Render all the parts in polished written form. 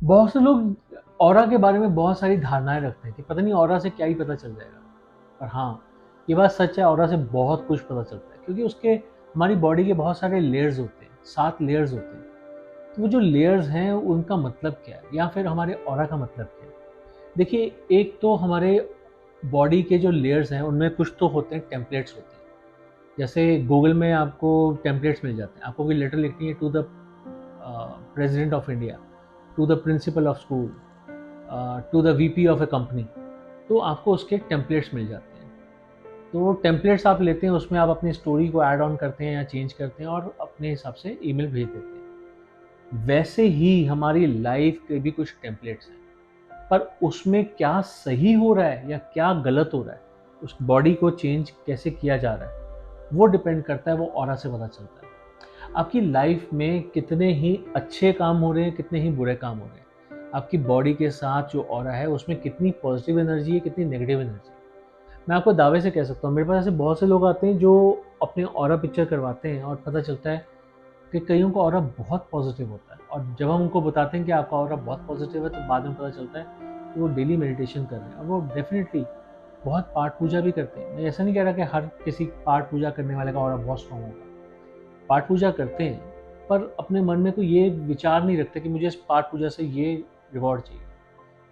बहुत से लोग ऑरा के बारे में बहुत सारी धारणाएं रखते हैं कि पता नहीं ऑरा से क्या ही पता चल जाएगा। पर हाँ, ये बात सच है, ऑरा से बहुत कुछ पता चलता है क्योंकि उसके हमारी बॉडी के बहुत सारे लेयर्स होते हैं, 7 लेयर्स होते हैं। तो वो जो लेयर्स हैं उनका मतलब क्या है या फिर हमारे ऑरा का मतलब क्या है? देखिए, एक तो हमारे बॉडी के जो लेयर्स हैं उनमें कुछ तो होते हैं, टेम्पलेट्स होते हैं। जैसे गूगल में आपको टेम्पलेट्स मिल जाते हैं, आपको कोई लेटर लिखनी है to the president of India, to the principal of school, to the VP of a company, तो आपको उसके टेम्पलेट्स मिल जाते हैं। तो वो टेम्पलेट्स आप लेते हैं, उसमें आप अपनी स्टोरी को ऐड ऑन करते हैं या चेंज करते हैं और अपने हिसाब से ईमेल भेज देते हैं। वैसे ही हमारी लाइफ के भी कुछ टेम्पलेट्स हैं, पर उसमें क्या सही हो रहा है या क्या गलत हो रहा है, उस बॉडी को चेंज कैसे किया जा रहा है, वो डिपेंड करता है, वो ऑरा से पता चलता है। आपकी लाइफ में कितने ही अच्छे काम हो रहे हैं, कितने ही बुरे काम हो रहे हैं, आपकी बॉडी के साथ जो ऑरा है उसमें कितनी पॉजिटिव एनर्जी है, कितनी नेगेटिव एनर्जी है। मैं आपको दावे से कह सकता हूँ, मेरे पास ऐसे बहुत से लोग आते हैं जो अपने ऑरा पिक्चर करवाते हैं और पता चलता है कि कईयों का ऑरा बहुत पॉजिटिव होता है, और जब हम उनको बताते हैं कि आपका ऑरा बहुत पॉजिटिव है तो बाद में पता चलता है कि वो डेली मेडिटेशन कर रहे हैं और वो डेफिनेटली बहुत पाठ पूजा भी करते हैं। मैं ऐसा नहीं कह रहा कि हर किसी पाठ पूजा करने वाले का ऑरा बहुत स्ट्रांग होगा। पाठ पूजा करते हैं पर अपने मन में कोई ये विचार नहीं रखते कि मुझे इस पाठ पूजा से ये रिवॉर्ड चाहिए।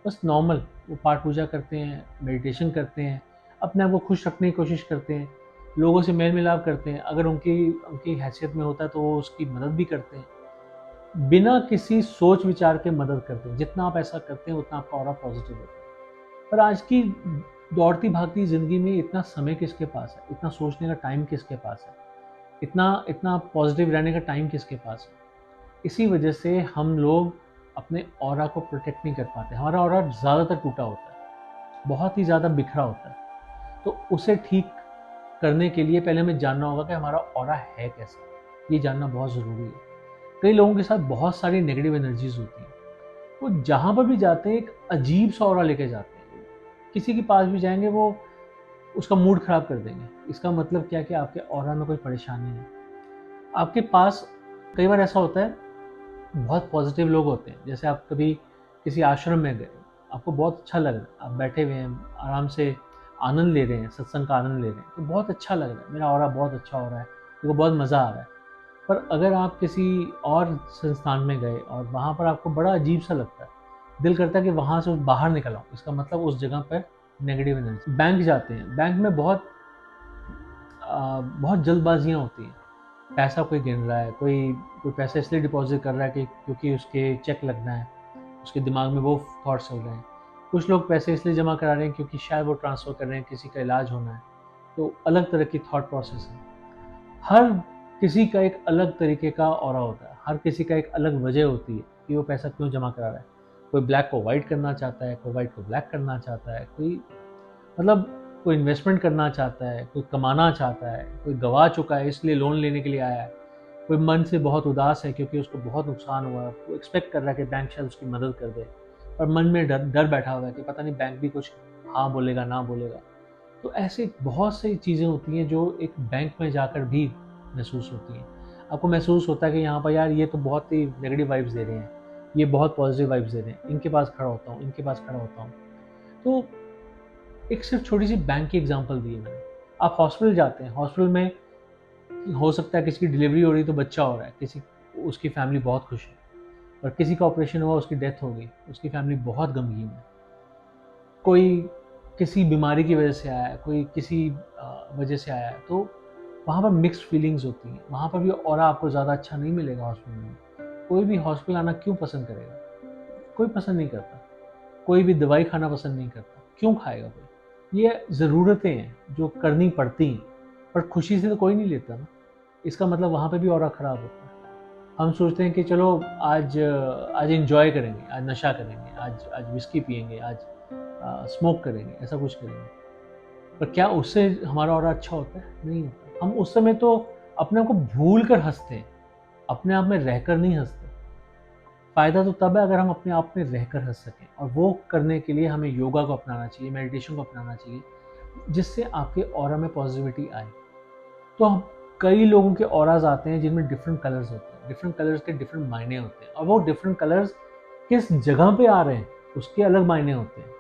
बस नॉर्मल वो पाठ पूजा करते हैं, मेडिटेशन करते हैं, अपने आप को खुश रखने की कोशिश करते हैं, लोगों से मेल मिलाप करते हैं, अगर उनकी उनकी हैसियत में होता है तो वो उसकी मदद भी करते हैं, बिना किसी सोच विचार के मदद करते हैं। जितना आप ऐसा करते हैं उतना आपका ऑरा पॉजिटिव होता है। पर आज की दौड़ती भागती ज़िंदगी में इतना समय किसके पास है, इतना सोचने का टाइम किसके पास है, इतना इतना पॉजिटिव रहने का टाइम किसके पास है? इसी वजह से हम लोग अपने ऑरा को प्रोटेक्ट नहीं कर पाते। हमारा ऑरा ज़्यादातर टूटा होता है, बहुत ही ज़्यादा बिखरा होता है। तो उसे ठीक करने के लिए पहले हमें जानना होगा कि हमारा ऑरा है कैसा। ये जानना बहुत ज़रूरी है। कई लोगों के साथ बहुत सारी नेगेटिव एनर्जीज होती हैं, वो जहाँ पर भी जाते हैं एक अजीब सा ऑरा लेके जाते हैं। किसी के पास भी जाएंगे वो उसका मूड खराब कर देंगे। इसका मतलब क्या कि आपके ऑरा में कोई परेशानी है। आपके पास कई बार ऐसा होता है, बहुत पॉजिटिव लोग होते हैं। जैसे आप कभी किसी आश्रम में गए, आपको बहुत अच्छा लग रहा है, आप बैठे हुए हैं, आराम से आनंद ले रहे हैं, सत्संग का आनंद ले रहे हैं, तो बहुत अच्छा लग रहा है, मेरा ऑरा बहुत अच्छा हो रहा है, मेरे को बहुत मज़ा आ रहा है। पर अगर आप किसी और संस्थान में गए और वहाँ पर आपको बड़ा अजीब सा लगता है, दिल करता है कि वहाँ से बाहर निकल आऊँ, इसका मतलब उस जगह पर नेगेटिव एनर्जी। बैंक जाते हैं, बैंक में बहुत जल्दबाजियाँ होती हैं। पैसा कोई गिन रहा है, कोई कोई पैसा इसलिए डिपॉजिट कर रहा है कि क्योंकि उसके चेक लगना है, उसके दिमाग में वो थॉट्स चल रहे हैं। कुछ लोग पैसे इसलिए जमा करा रहे हैं क्योंकि शायद वो ट्रांसफ़र कर रहे हैं, किसी का इलाज होना है। तो अलग तरह की थॉट प्रोसेस है। हर किसी का एक अलग तरीके का ऑरा होता है, हर किसी का एक अलग वजह होती है कि वो पैसा क्यों जमा करा रहा है। कोई ब्लैक को वाइट करना चाहता है, कोई वाइट को ब्लैक करना चाहता है, कोई मतलब कोई इन्वेस्टमेंट करना चाहता है, कोई कमाना चाहता है, कोई गँवा चुका है इसलिए लोन लेने के लिए आया है, कोई मन से बहुत उदास है क्योंकि उसको बहुत नुकसान हुआ है, वो एक्सपेक्ट कर रहा है कि बैंक शायद उसकी मदद कर दे, पर मन में डर डर बैठा हुआ है कि पता नहीं बैंक भी कुछ हाँ बोलेगा, ना बोलेगा। तो ऐसे बहुत सी चीज़ें होती हैं जो एक बैंक में जाकर भी महसूस होती हैं। आपको महसूस होता है कि यहाँ पर यार ये तो बहुत ही नेगेटिव वाइब्स दे रहे हैं, ये बहुत पॉजिटिव वाइब्स दे रहे हैं, इनके पास खड़ा होता हूँ, इनके पास खड़ा होता हूँ। तो एक सिर्फ छोटी सी बैंक की एग्जांपल दी है मैंने। आप हॉस्पिटल जाते हैं, हॉस्पिटल में हो सकता है किसी की डिलीवरी हो रही है तो बच्चा हो रहा है, किसी उसकी फैमिली बहुत खुश है, और किसी का ऑपरेशन हुआ उसकी डेथ हो गई, उसकी फैमिली बहुत गमगीन है। कोई किसी बीमारी की वजह से आया है, कोई किसी वजह से आया है, तो वहाँ पर मिक्स्ड फीलिंग्स होती हैं। वहाँ पर भी ऑरा आपको ज़्यादा अच्छा नहीं मिलेगा हॉस्पिटल में। कोई भी हॉस्पिटल आना क्यों पसंद करेगा? कोई पसंद नहीं करता। कोई भी दवाई खाना पसंद नहीं करता। क्यों खाएगा कोई? ये ज़रूरतें हैं जो करनी पड़ती हैं, पर खुशी से तो कोई नहीं लेता ना। इसका मतलब वहाँ पे भी ऑरा खराब होता है। हम सोचते हैं कि चलो आज आज एंजॉय करेंगे, आज नशा करेंगे, आज आज विस्की पिएंगे, आज स्मोक करेंगे, ऐसा कुछ करेंगे। पर क्या उससे हमारा ऑरा अच्छा होता है? नहीं होता। हम उस समय तो अपने आप को भूल कर हंसते हैं, अपने आप में रहकर नहीं हंसते। फ़ायदा तो तब है अगर हम अपने आप में रहकर हंस सकें, और वो करने के लिए हमें योगा को अपनाना चाहिए, मेडिटेशन को अपनाना चाहिए, जिससे आपके ऑरा में पॉजिटिविटी आए। तो हम कई लोगों के ऑराज आते हैं जिनमें डिफरेंट कलर्स होते हैं, डिफरेंट कलर्स के डिफरेंट मायने होते हैं, और वो डिफरेंट कलर्स किस जगह पे आ रहे हैं उसके अलग मायने होते हैं।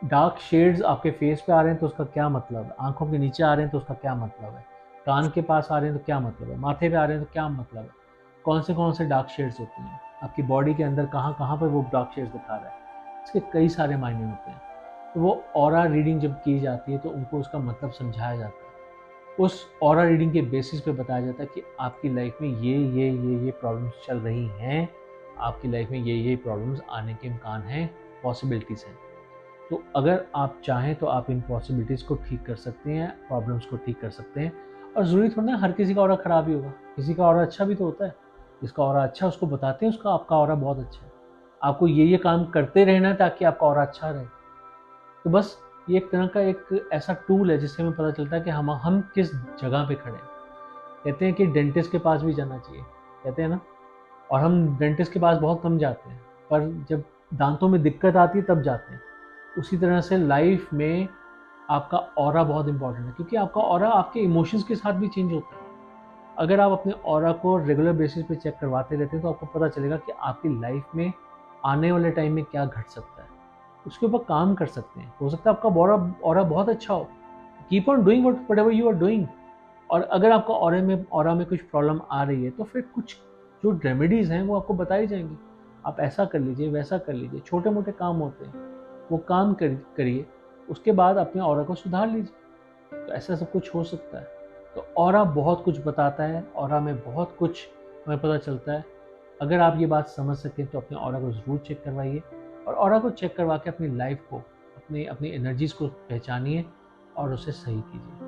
डार्क शेड्स आपके फेस पे आ रहे हैं तो उसका क्या मतलब है, आंखों के नीचे आ रहे हैं तो उसका क्या मतलब है, कान के पास आ रहे हैं तो क्या मतलब है, माथे पे आ रहे हैं तो क्या मतलब है, कौन से डार्क शेड्स होते हैं, आपकी बॉडी के अंदर कहाँ कहाँ पर वो डार्क शेड्स दिखा रहा है, इसके कई सारे मायने होते हैं। तो वो ऑरा रीडिंग जब की जाती है तो उनको उसका मतलब समझाया जाता है, उस ऑरा रीडिंग के बेसिस पे बताया जाता है कि आपकी लाइफ में ये प्रॉब्लम्स चल रही हैं, आपकी लाइफ में ये प्रॉब्लम्स आने के इम्कान हैं, पॉसिबिलिटीज़ हैं। तो अगर आप चाहें तो आप इन पॉसिबिलिटीज़ को ठीक कर सकते हैं, प्रॉब्लम्स को ठीक कर सकते हैं। और ज़रूरी थोड़ा ना हर किसी का ऑरा ख़राब ही होगा, किसी का ऑरा अच्छा भी तो होता है। जिसका ऑरा अच्छा है उसको बताते हैं उसका आपका ऑरा बहुत अच्छा है, आपको ये काम करते रहना है ताकि आपका ऑरा अच्छा रहे। तो बस ये एक तरह का एक ऐसा टूल है जिससे हमें पता चलता है कि हम किस जगह पे खड़े हैं। कहते हैं कि डेंटिस्ट के पास भी जाना चाहिए, कहते हैं ना, और हम डेंटिस्ट के पास बहुत कम जाते हैं, पर जब दांतों में दिक्कत आती है तब जाते हैं। उसी तरह से लाइफ में आपका ऑरा बहुत इंपॉर्टेंट है, क्योंकि आपका ऑरा आपके इमोशंस के साथ भी चेंज होता है। अगर आप अपने ऑरा को रेगुलर बेसिस पे चेक करवाते रहते हैं तो आपको पता चलेगा कि आपकी लाइफ में आने वाले टाइम में क्या घट सकता है, उसके ऊपर काम कर सकते हैं। हो सकता है आपका ऑरा बहुत अच्छा हो, keep on doing whatever you are doing. और अगर आपका ऑरा में कुछ प्रॉब्लम आ रही है तो फिर कुछ जो रेमेडीज़ हैं वो आपको बताई जाएंगी, आप ऐसा कर लीजिए, वैसा कर लीजिए, छोटे मोटे काम होते हैं, वो काम करिए, उसके बाद अपने ऑरा को सुधार लीजिए। तो ऐसा सब कुछ हो सकता है। तो ऑरा बहुत कुछ बताता है, ऑरा में बहुत कुछ हमें पता चलता है। अगर आप ये बात समझ सकें तो अपने ऑरा को ज़रूर चेक करवाइए, और ऑरा को चेक करवा के अपनी लाइफ को, अपनी अपनी एनर्जीज़ को पहचानिए और उसे सही कीजिए।